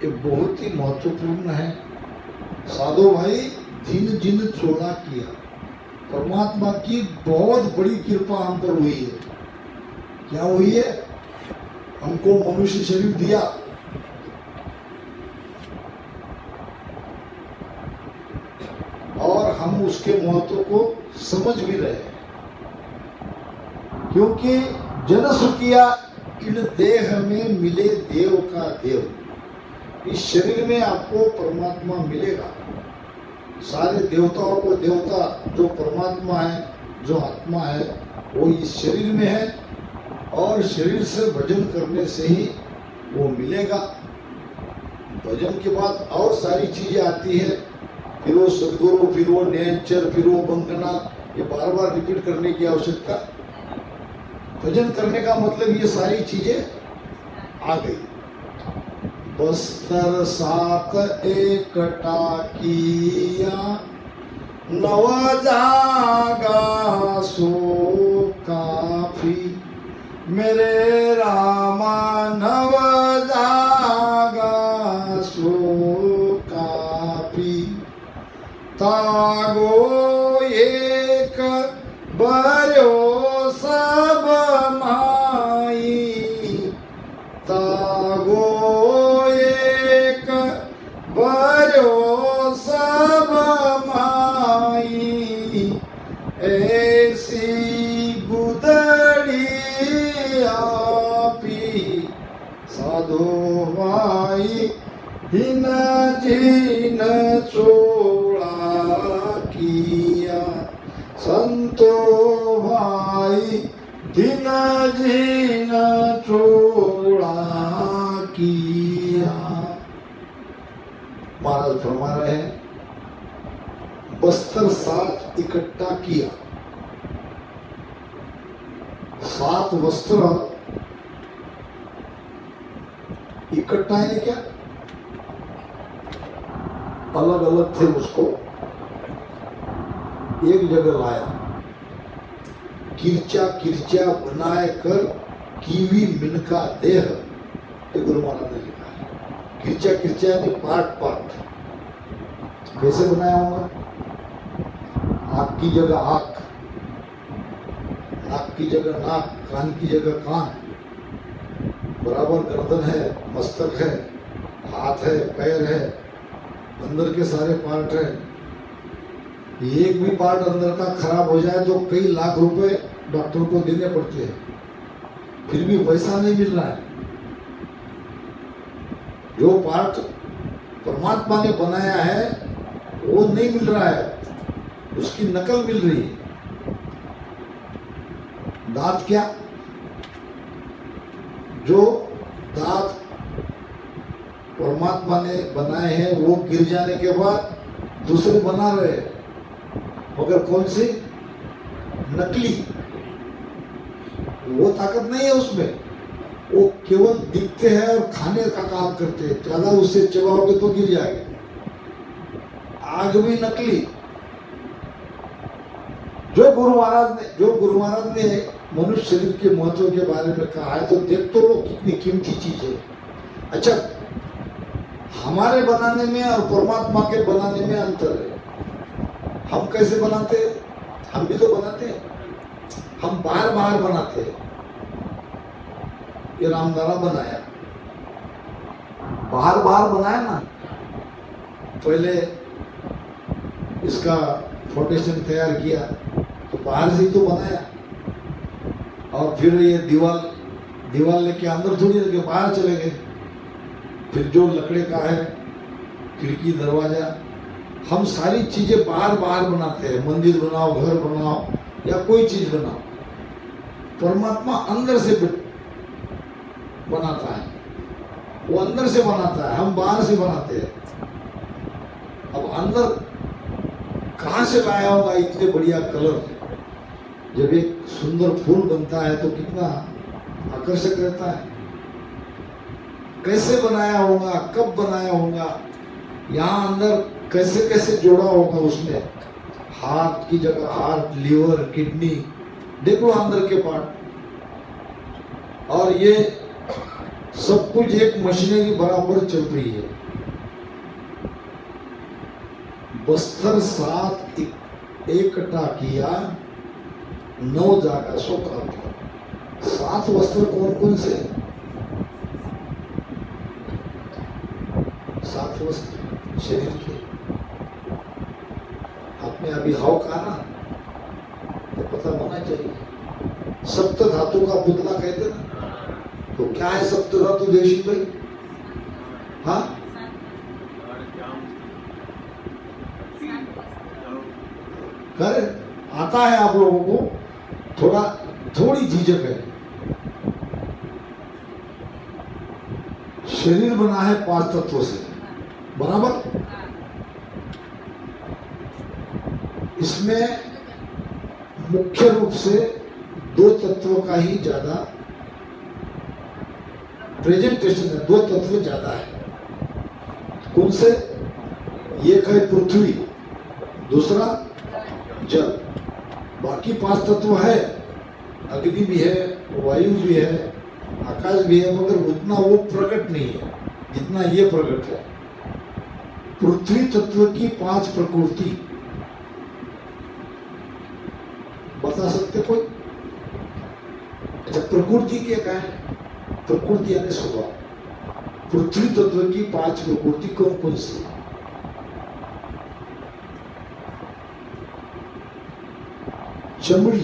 ये बहुत ही महत्वपूर्ण है। साधु भाई, जिन जिन छोड़ा किया, परमात्मा की बहुत बड़ी कृपा हम पर हुई है। क्या हुई है? हमको मनुष्य शरीर दिया, और हम उसके महत्व को समझ भी रहे हैं, क्योंकि जन सुखिया इन देह में मिले देव का देव। इस शरीर में आपको परमात्मा मिलेगा। सारे देवताओं को देवता जो परमात्मा है, जो आत्मा है, वो इस शरीर में है, और शरीर से भजन करने से ही वो मिलेगा। भजन के बाद और सारी चीजें आती है, फिर वो सदगुरु, फिर वो नेचर, फिर वो बंकनाथ। ये बार बार रिपीट करने की आवश्यकता। भजन करने का मतलब ये सारी चीजें आ गई। बस्तर सात एकटा किया, नव जागा सो काफी। मेरे रामा नव जागा सो काफी। तागो एक बर्यो सब माई। तागो एक बर्यो सब माई। ऐसी गुदड़ी आपी। साधु भाई, दिन जिन चोड़ा किया। संतो भाई, दिन जिन चोड़ा किया। महाराज फरमा रहे हैं, बस्तर सात इकट्ठा किया। 7 वस्त्र इकट्ठा है क्या? अलग अलग थे, उसको एक जगह लाया। किरचा किरचा बनाए कर कीवी मिनका देह, ये गुरु महाराज ने लिखा है। किरचा किरचा यानी पार्ट पार्ट। कैसे बनाया होगा? आँख की जगह आँख, नाक की जगह नाक, कान की जगह कान, बराबर गर्दन है, मस्तक है, हाथ है, पैर है, अंदर के सारे पार्ट है। एक भी पार्ट अंदर का खराब हो जाए तो कई लाख रुपए डॉक्टर को देने पड़ते हैं, फिर भी पैसा नहीं मिल रहा है। जो पार्ट परमात्मा ने बनाया है वो नहीं मिल रहा है, उसकी नकल मिल रही है। दांत क्या? जो दांत परमात्मा ने बनाए हैं वो गिर जाने के बाद दूसरे बना रहे हैं, मगर कौन सी? नकली। वो ताकत नहीं है उसमें, वो केवल दिखते हैं और खाने का काम करते हैं। ज्यादा उससे चबाओगे तो गिर जाएंगे। आग भी नकली। जो गुरु महाराज ने मनुष्य शरीर के महत्व के बारे में कहा है, तो देख तो लो कितनी कीमती चीज है। अच्छा, हमारे बनाने में और परमात्मा के बनाने में अंतर है। हम कैसे बनाते हैं? हम भी तो बनाते हैं, हम बाहर बाहर बनाते हैं। ये रामदारा बनाया, बाहर बाहर बनाया ना। पहले इसका फाउंडेशन तैयार किया तो बाहर से ही तो बनाया, और फिर ये दीवार लेके अंदर थोड़ी लेके बाहर चले गए। फिर जो लकड़े का है, खिड़की, दरवाजा, हम सारी चीजें बाहर बाहर बनाते हैं। मंदिर बनाओ, घर बनाओ, या कोई चीज बनाओ, परमात्मा अंदर से बनाता है। वो अंदर से बनाता है, हम बाहर से बनाते हैं। अब अंदर कहाँ से लाया होगा इतने बढ़िया कलर? जब एक सुंदर फूल बनता है तो कितना आकर्षक रहता है। कैसे बनाया होगा, कब बनाया होगा, यहाँ अंदर कैसे कैसे जोड़ा होगा उसने। हार्ट की जगह हार्ट, लीवर, किडनी, देख लो अंदर के पार्ट। और ये सब कुछ एक मशीनरी बराबर चल रही है। बस्तर 7 एकटा किया, 9 जागा सो काफी। 7 वस्त्र कौन कौन से? 7 वस्त्र शरीर के। आपने अभी हाव कहा ना, तो पता होना चाहिए। सप्त धातु का पुतला कहते ना, तो क्या है सप्त धातु देशी भाई? हाँ, कर आता है आप लोगों को, थोड़ी झिझक है। शरीर बना है 5 तत्वों से, बराबर। इसमें मुख्य रूप से 2 तत्वों का ही ज्यादा प्रेजेंटेशन है, 2 तत्व ज्यादा है। कौन से? एक है पृथ्वी, दूसरा जल। बाकी 5 तत्व है, अग्नि भी है, वायु भी है, आकाश भी है, मगर उतना वो प्रकट नहीं है जितना ये प्रकट है। पृथ्वी तत्व की 5 प्रकृति बता सकते कोई? अच्छा, प्रकृति क्या है? प्रकृति यानी स्वभाव। पृथ्वी तत्व की 5 प्रकृति कौन कौन सी? चमड़ी,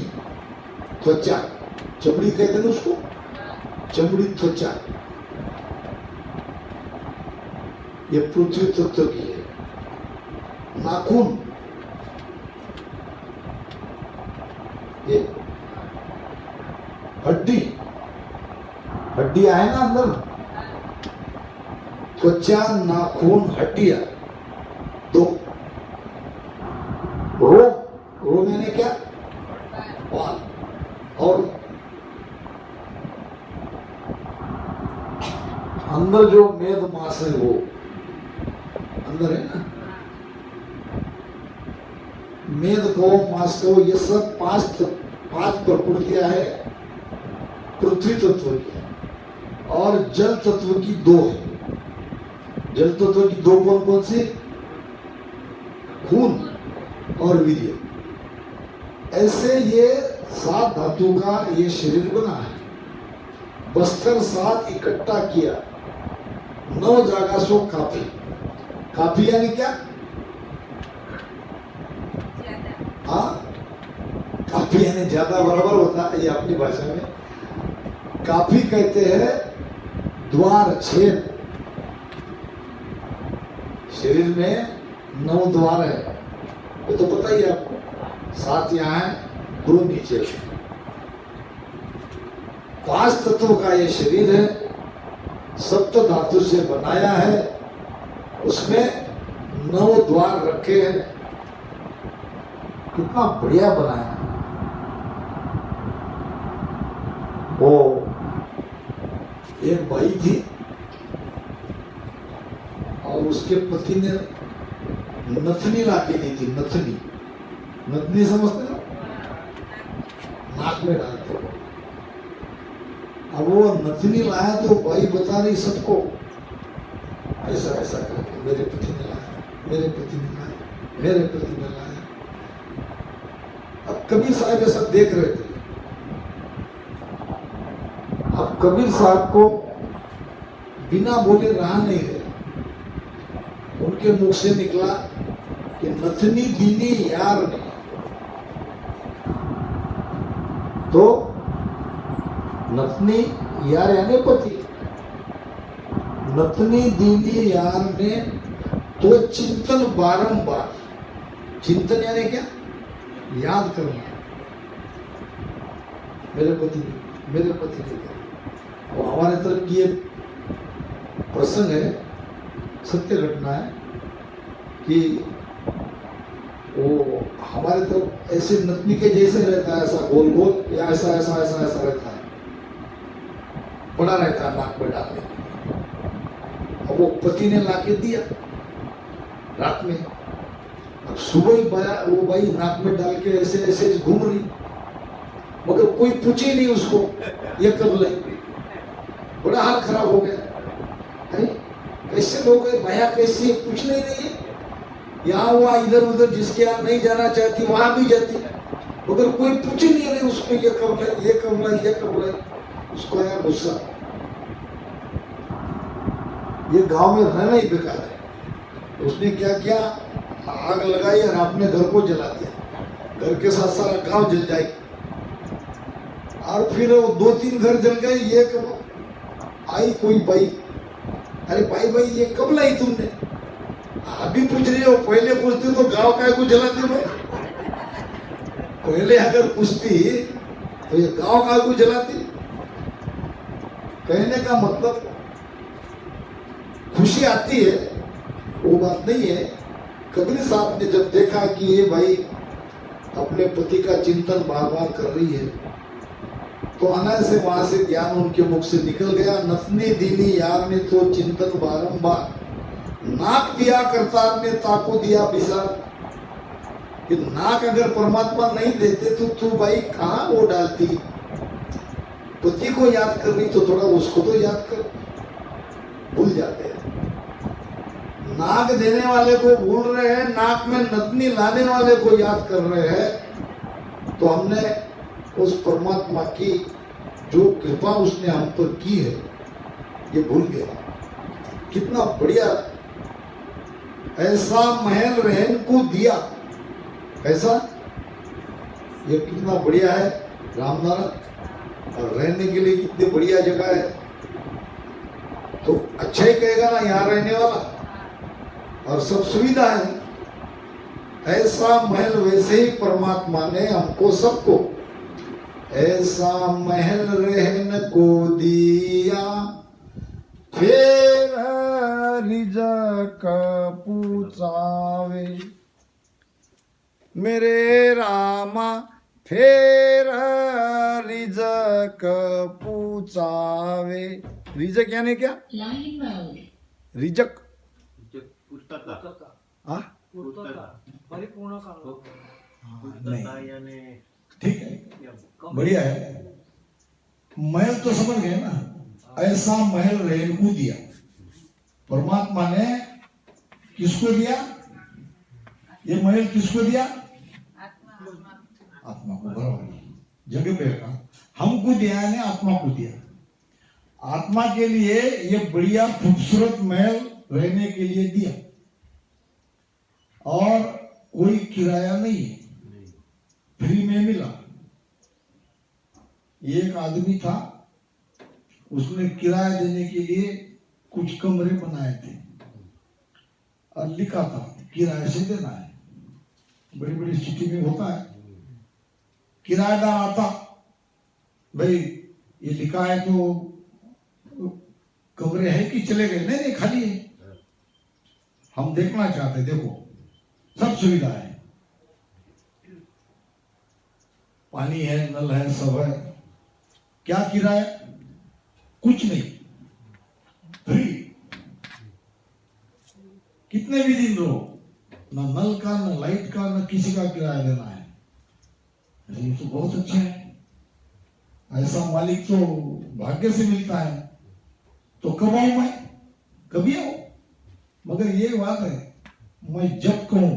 त्वचा, चमड़ी कहते हैं उसको, चमड़ी, त्वचा, ये पृथ्वी तत्व की है। नाखून, ये हड्डी, हड्डियां है ना अंदर। त्वचा, नाखून, हड्डियां 2। रोग, रोग यानी क्या? बाल। और अंदर जो मेद मांस है वो अंदर है ना, मेद को, मांस को, ये सब 5 प्रकृतियां है पृथ्वी तत्व की। और जल तत्व की 2 है। जल तत्व की 2 कौन कौन सी? खून और वीर्य। ऐसे ये 7 धातु का ये शरीर बना है। बस्तर 7 इकट्ठा किया, 9 जागा सो काफी। काफी यानी क्या? हाँ, काफी यानी ज्यादा, बराबर होता है ये अपनी भाषा में। काफी कहते हैं द्वार, छेद। शरीर में 9 द्वार है, ये तो पता ही है आपको। 7 यहाँ है, 2 नीचे। 5 तत्वों का ये शरीर है, सप्त धातु से बनाया है। उसमें 9 द्वार रखे हैं। कितना बढ़िया बनाया। वो एक भाई थी और उसके पति ने नथनी ला के दी थी। नथनी, नथनी समझते ना, नाक में डालते हो। अब वो नथनी लाया तो भाई बता रही सबको, ऐसा ऐसा करके मेरे पति ने लाया, मेरे पति ने लाया, मेरे पति ने लाया। अब कबीर साहब ऐसा देख रहे थे। अब कबीर साहब को बिना बोले रहा नहीं गया। उनके मुख से निकला कि नथनी दीनी यार ने। तो नथनी यार यानी पति, नथनी दीनी यार ने तो चिंतन बारंबार। चिंतन यानी क्या? याद करना। मेरे पति ने, मेरे पति ने। वो हमारे तरफ की एक प्रसंग है, सत्य घटना है कि वो हमारे तरफ ऐसे नथनी के जैसे रहता है, ऐसा गोल गोल, या ऐसा ऐसा ऐसा ऐसा रहता है, बड़ा रहता है नाक में डालने। अब वो पति ने लाके दिया रात में। अब सुबह ही वो भाई नाक में डाल के ऐसे ऐसे घूम रही, मगर कोई पूछे नहीं उसको, ये कर ले। बड़ा हाल खराब हो गया। अरे कैसे लोग हैं, भैया कैसे, कुछ नहीं रही है, यहाँ वहाँ इधर उधर जिसके यहाँ नहीं जाना चाहती वहां भी जाती, मगर कोई पूछ ही नहीं रहे उसको, ये कब लाए, ये कब लाए, ये कब लाए। उसको आया गुस्सा, ये गांव में रहना ही बेकार है। उसने क्या किया, आग लगाई और अपने घर को जला दिया, घर के साथ सारा गांव जल जाए। और फिर वो 2-3 घर जल गए। ये कब आई कोई बाई, अरे भाई ये कब लाई तुमने, अभी पूछ रही हो, पहले पूछते तो गांव का को जलाते भाई, पहले अगर पूछती तो ये गांव का को जलाती। कहने का मतलब खुशी आती है, वो बात नहीं है। कबीर साहब ने जब देखा कि ये भाई अपने पति का चिंतन बार बार कर रही है, तो अनायास से वहां से ज्ञान उनके मुख से निकल गया। नथनी दीनी यार ने तो चिंतन बारंबार, नाक दिया करतार ने ताको दिया बिसार। कि नाक अगर परमात्मा नहीं देते तो तू भाई कहाँ वो डालती, पति को याद कर रही तो थोड़ा उसको तो याद कर। भूल जाते हैं, नाक देने वाले को भूल रहे हैं, नाक में नथनी लाने वाले को याद कर रहे हैं। तो हमने उस परमात्मा की जो कृपा उसने हम पर की है ये भूल गया। कितना बढ़िया, ऐसा महल रहन को दिया, ऐसा ये कितना बढ़िया है रामनारायण, और रहने के लिए कितनी बढ़िया जगह है। तो अच्छा ही कहेगा ना यहाँ रहने वाला, और सब सुविधा है। ऐसा महल वैसे ही परमात्मा ने हमको सबको ऐसा महल रहन को दिया, फिर रिजक पूछावे मेरे रामा, फिर रिजक पूछावे। रिजक यानी क्या, रिजक परिपूर्ण नहीं, ठीक है, बढ़िया है। महल तो समझ गए ना, ऐसा महल रहन को दिया। परमात्मा ने किसको दिया ये महल, किसको दिया, आत्मा को। बराबर जगह पे का हमको दिया ने आत्मा को दिया। आत्मा के लिए ये बढ़िया खूबसूरत महल रहने के लिए दिया, और कोई किराया नहीं है, फ्री में मिला। एक आदमी था, उसने किराया देने के लिए कुछ कमरे बनाए थे और लिखा था किराए से देना है। बड़ी बड़ी सिटी में होता है, किराएदार आता, भाई ये लिखा है तो कमरे है कि चले गए, नहीं नहीं खाली है, हम देखना चाहते, देखो सब सुविधा है, पानी है, नल है, सब है। क्या किराया, कुछ नहीं, फ्री। कितने भी दिन रहो, ना नल का, ना लाइट का, ना किसी का किराया देना है। ये तो बहुत अच्छा है, ऐसा मालिक तो भाग्य से मिलता है। तो कब आऊं मैं, कभी आऊं, मगर ये बात है, मैं जब कहूं,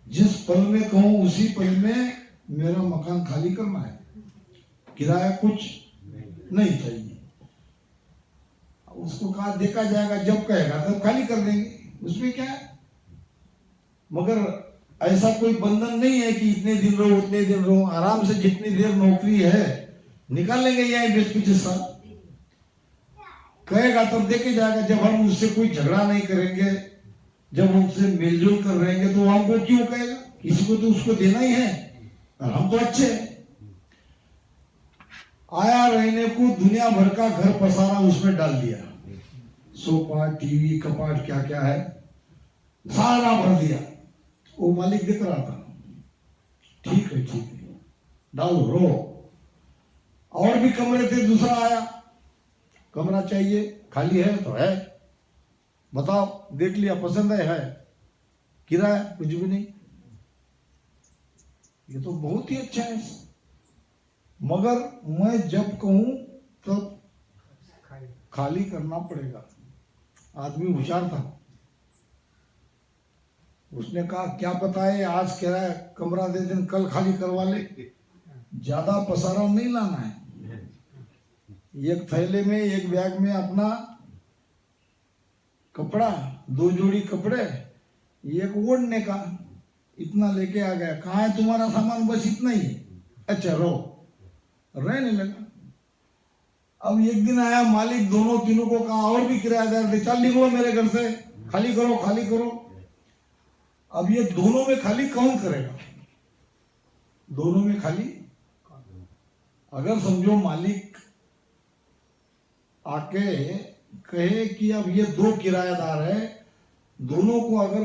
जिस पल में कहूं उसी पल में मेरा मकान खाली करना है, किराया कुछ नहीं चाहिए। उसको कहा देखा जाएगा, जब कहेगा तब खाली कर देंगे, उसमें क्या है। मगर ऐसा कोई बंधन नहीं है कि इतने दिन रहो उतने दिन रहो, आराम से जितनी देर नौकरी है निकाल लेंगे यहाँ 20-25 साल। कहेगा तब देखे जाएगा, जब हम उससे कोई झगड़ा नहीं करेंगे, जब हमसे मेलजोल कर रहेंगे, तो हमको क्यों कहेगा, किसी को तो उसको देना ही है, और हम तो अच्छे हैं। आया रहने को दुनिया भर का घर पसारा उसमें डाल दिया, सोफा, टीवी, कपाट, क्या क्या है सारा भर दिया। वो मालिक देख रहा था, ठीक है ठीक है डालो, रो। और भी कमरे थे, दूसरा आया, कमरा चाहिए, खाली है तो है, बताओ, देख लिया, पसंद है, किराया कुछ भी नहीं। ये तो बहुत ही अच्छा है, मगर मैं जब कहूं तब खाली करना पड़ेगा। आदमी होशियार था, उसने कहा क्या पता है आज किराया कमरा दे दिन कल खाली करवा ले, ज्यादा पसारा नहीं लाना है। एक थैले में एक बैग में अपना कपड़ा, 2 जोड़ी कपड़े, एक ओढ़ने का, इतना लेके आ गया। कहाँ है तुम्हारा सामान? बस इतना ही है। अच्छा रहो, रहने लगा। अब एक दिन आया मालिक, दोनों तीनों को कहा और भी किराएदार थे, चल निकलो मेरे घर से, खाली करो खाली करो। अब ये दोनों में खाली कौन करेगा? दोनों में खाली, अगर समझो मालिक आके कहे कि अब ये 2 किराएदार है, दोनों को अगर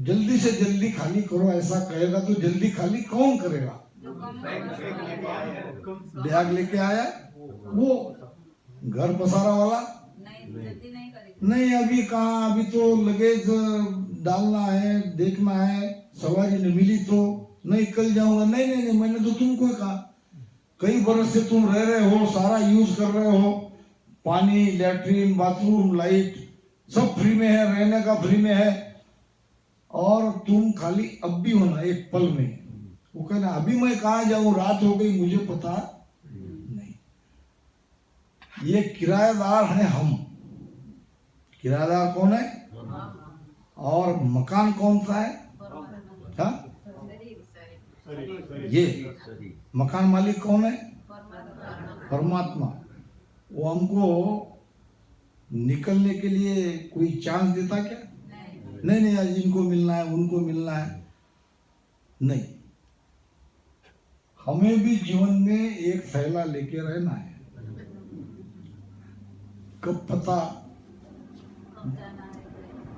जल्दी से जल्दी खाली करो ऐसा कहेगा तो जल्दी खाली कौन करेगा? बैग लेके आया वो घर पसारा वाला नहीं, अभी कहाँ, अभी तो लगेज डालना है, देखना है, सवारी न मिली तो नहीं, कल जाऊंगा। नहीं नहीं नहीं, मैंने तो तुमको कहा, कई बरस से तुम रह रहे हो, सारा यूज कर रहे हो, पानी, लैट्रिन, बाथरूम, लाइट सब फ्री में है, रहने का फ्री में है, और तुम खाली अब भी होना एक पल में। वो कहना अभी मैं कहाँ जाऊं, रात हो गई, मुझे पता नहीं। ये किराएदार है हम। किराएदार कौन है? और मकान कौन सा है? हा? ये मकान मालिक कौन है? परमात्मा। वो हमको निकलने के लिए कोई चांस देता क्या? नहीं नहीं, आज इनको मिलना है, उनको मिलना है, नहीं। हमें भी जीवन में एक थैला लेके रहना है, कब पता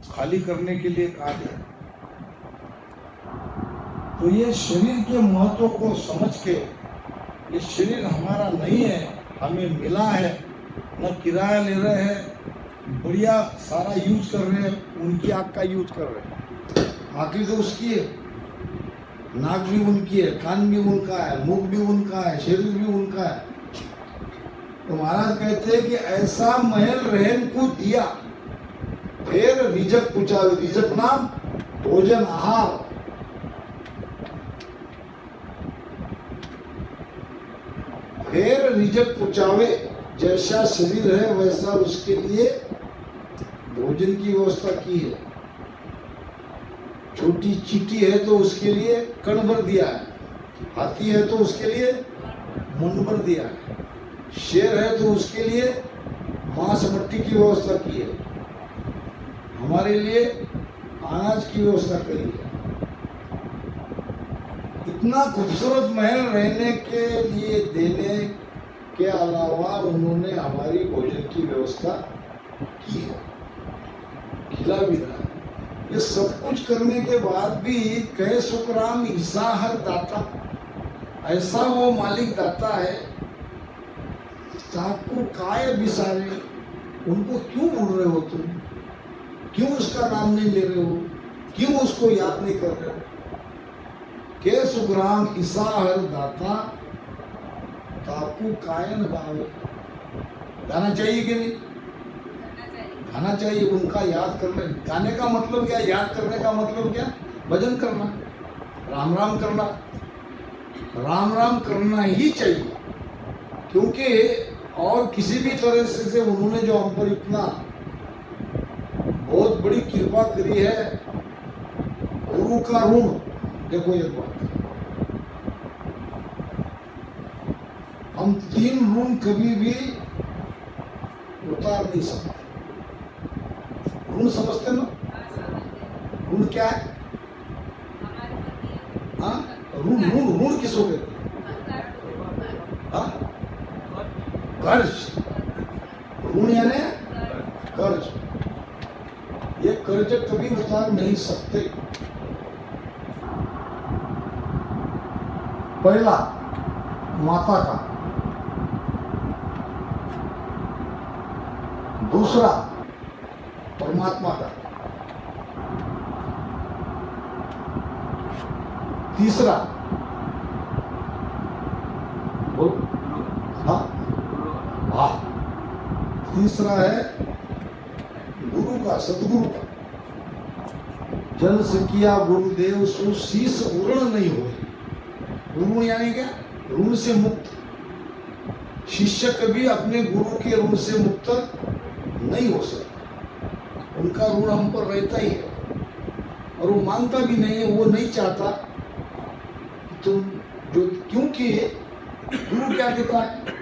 खाली करने के लिए कहा गया। तो ये शरीर के महत्व को समझ के, ये शरीर हमारा नहीं है, हमें मिला है, न किराया ले रहे हैं, बढ़िया सारा यूज कर रहे हैं, उनकी आँख का यूज कर रहे हैं। आँखें तो उसकी है, नाक भी उनकी है, कान भी उनका है, मुख भी उनका है, शरीर भी उनका है। तो महाराज कहते हैं कि ऐसा महल रहन को दिया, फिर रिजक पुचावे। रिजक नाम भोजन आहार। फिर रिजक पुचावे, जैसा शरीर है वैसा उसके लिए भोजन की व्यवस्था की है। छोटी चींटी है तो उसके लिए कण भर दिया है, हाथी है तो उसके लिए मुंड भर दिया है, शेर है तो उसके लिए मांस मट्टी की व्यवस्था की है, हमारे लिए अनाज की व्यवस्था करी है। इतना खूबसूरत महल रहने के लिए देने के अलावा उन्होंने हमारी भोजन की व्यवस्था की है, खिला भी रहा है। ये सब कुछ करने के बाद भी कहे सुखराम ईसा हर दाता, ऐसा वो मालिक दाता है, आपको काय बिसारे, उनको क्यों बोल रहे हो तुम? क्यों उसका नाम नहीं ले रहे हो? क्यों उसको याद नहीं कर रहे हो? के सुखराम ईसा हर दाता, ताकू कायन भावे। गाना चाहिए कि नहीं? गाना चाहिए, उनका याद करना। गाने का मतलब क्या? याद करने का मतलब क्या? भजन करना, राम राम करना। राम राम करना ही चाहिए, क्योंकि और किसी भी तरह से उन्होंने जो हम पर इतना बहुत बड़ी कृपा करी है, गुरु का ऋण। देखो एक बात, हम 3 ऋण कभी भी उतार नहीं सकते। ऋण समझते ना? ऋण क्या है? हाँ, ऋण ऋण ऋण किसको कहते हैं? हाँ, कर्ज। ऋण यानी कर्ज। ये कर्ज कभी उतार नहीं सकते। पहला माता का, दूसरा परमात्मा का, तीसरा हाँ वाह, तीसरा है गुरु का, सदगुरु का। जन सिकिया गुरुदेव सु शीस उरण नहीं हो। ऋण यानी क्या? ऋण से मुक्त। शिष्य कभी अपने गुरु के ऋण से मुक्त नहीं हो सकता। उनका ऋण हम पर रहता ही है और वो मानता भी नहीं है, वो नहीं चाहता कि तुम जो, क्योंकि गुरु क्या देता है?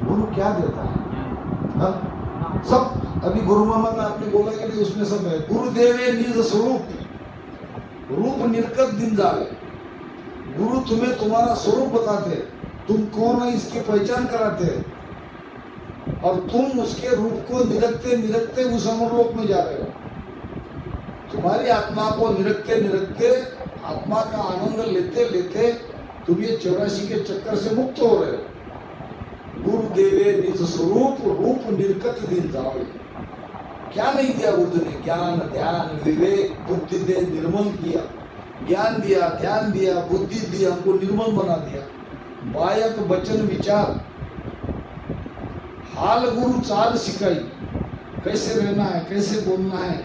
गुरु क्या देता है? हाँ? सब अभी गुरु मामा ने आपने बोला कि नहीं, उसमें सब है। गुरुदेवे निज स्वरूप रूप निर्कत दिन जावे। गुरु तुम्हें तुम्हारा स्वरूप बताते, तुम कौन है इसकी पहचान कराते और तुम उसके रूप को निरखते निरखते उस अमरलोक में जा रहे हो। तुम्हारी आत्मा को निरखते निरखते, आत्मा का आनंद लेते लेते तुम ये 84 के चक्कर से मुक्त हो रहे हो। गुरुदेवे निज स्वरूप रूप निर्कत दिन जावे। क्या नहीं दिया बुद्ध ने? ज्ञान ध्यान विवेक बुद्धि दे निर्मल किया। ज्ञान दिया, ध्यान दिया, बुद्धि दी, हमको निर्मल बना दिया। बायक वचन विचार हाल गुरु चाल सिखाई। कैसे रहना है, कैसे बोलना है,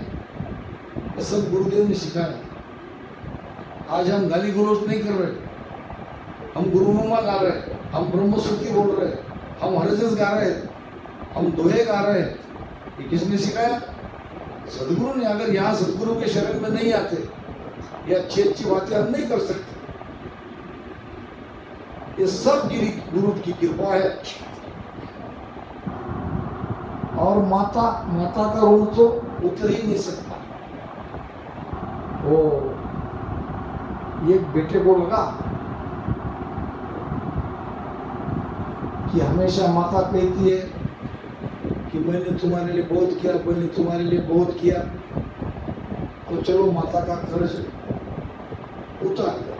ये सब गुरुदेव ने सिखाया। आज हम गाली गलौज नहीं कर रहे, हम गुरु मामा गा रहे, हम ब्रह्मश्रुति बोल रहे, हम हरजस गा रहे, हम दोहे गा रहे। ये किसने सिखाया? सदगुरु ने। अगर यहाँ सदगुरु के शरण में नहीं आते, ये अच्छी अच्छी बातें हम नहीं कर सकते। ये सब गुरु की कृपा है। और माता का ऋण तो उतर ही नहीं सकता। वो एक बेटे को लगा कि हमेशा माता कहती है कि मैंने तुम्हारे लिए बहुत किया, मैंने तुम्हारे लिए बहुत किया, तो चलो माता का कर्ज उतार दो।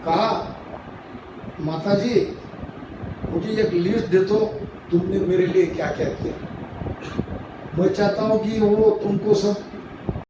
कहा, माता जी मुझे एक लिस्ट दे दो, तुमने मेरे लिए क्या क्या किया। मैं चाहता हूं कि वो तुमको सब